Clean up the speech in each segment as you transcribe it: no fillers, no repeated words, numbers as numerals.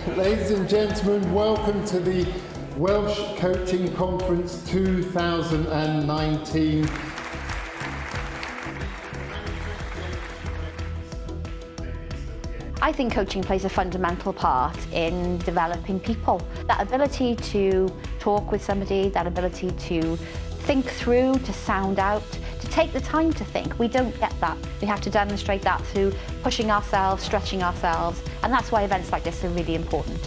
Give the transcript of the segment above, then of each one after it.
Ladies and gentlemen, welcome to the Welsh Coaching Conference 2019. I think coaching plays a fundamental part in developing people. That ability to talk with somebody, that ability to think through, to sound out, to take the time to think. We don't get that. We have to demonstrate that through pushing ourselves, stretching ourselves, and that's why events like this are really important.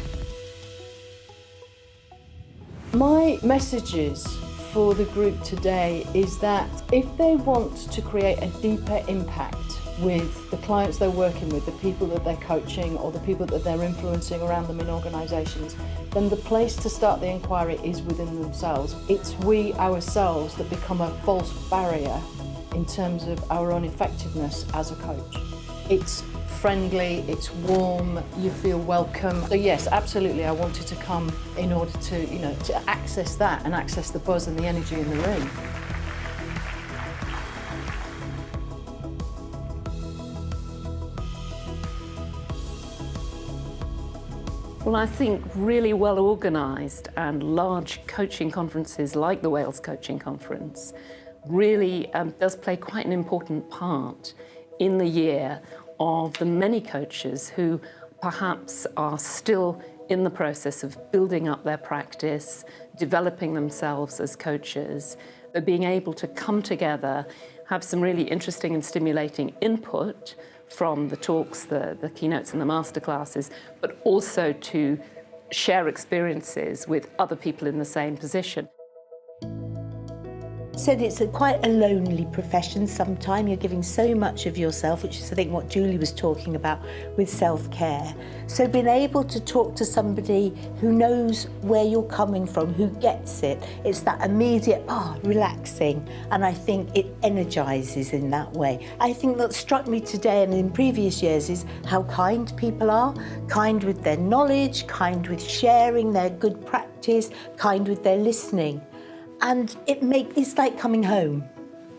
My messages for the group today is that if they want to create a deeper impact with the clients they're working with, the people that they're coaching or the people that they're influencing around them in organisations, then the place to start the inquiry is within themselves. It's we ourselves that become a false barrier in terms of our own effectiveness as a coach. It's friendly, it's warm, you feel welcome. So yes, absolutely, I wanted to come in order to, to access that and access the buzz and the energy in the room. Well, I think really well organised and large coaching conferences like the Wales Coaching Conference really does play quite an important part in the year of the many coaches who perhaps are still in the process of building up their practice, developing themselves as coaches. They're being able to come together, have some really interesting and stimulating input from the talks, the keynotes and the masterclasses, but also to share experiences with other people in the same position. Said it's quite a lonely profession sometimes. You're giving so much of yourself, which is I think what Julie was talking about with self-care. So being able to talk to somebody who knows where you're coming from, who gets it, it's that immediate, relaxing, and I think it energises in that way. I think what struck me today and in previous years is how kind people are, kind with their knowledge, kind with sharing their good practice, kind with their listening. And it's like coming home.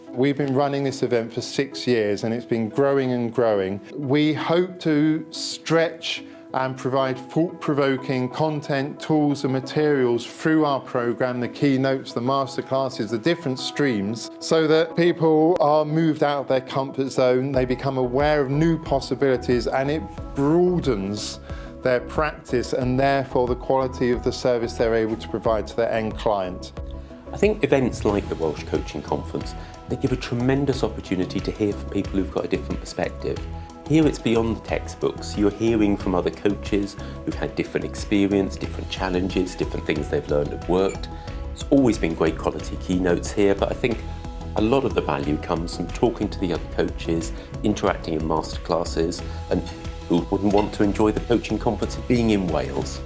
We've been running this event for 6 years and it's been growing and growing. We hope to stretch and provide thought-provoking content, tools and materials through our programme, the keynotes, the masterclasses, the different streams, so that people are moved out of their comfort zone, they become aware of new possibilities and it broadens their practice and therefore the quality of the service they're able to provide to their end client. I think events like the Welsh Coaching Conference, they give a tremendous opportunity to hear from people who've got a different perspective. Here it's beyond the textbooks. You're hearing from other coaches who've had different experience, different challenges, different things they've learned and worked. It's always been great quality keynotes here, but I think a lot of the value comes from talking to the other coaches, interacting in masterclasses, and who wouldn't want to enjoy the coaching conference being in Wales.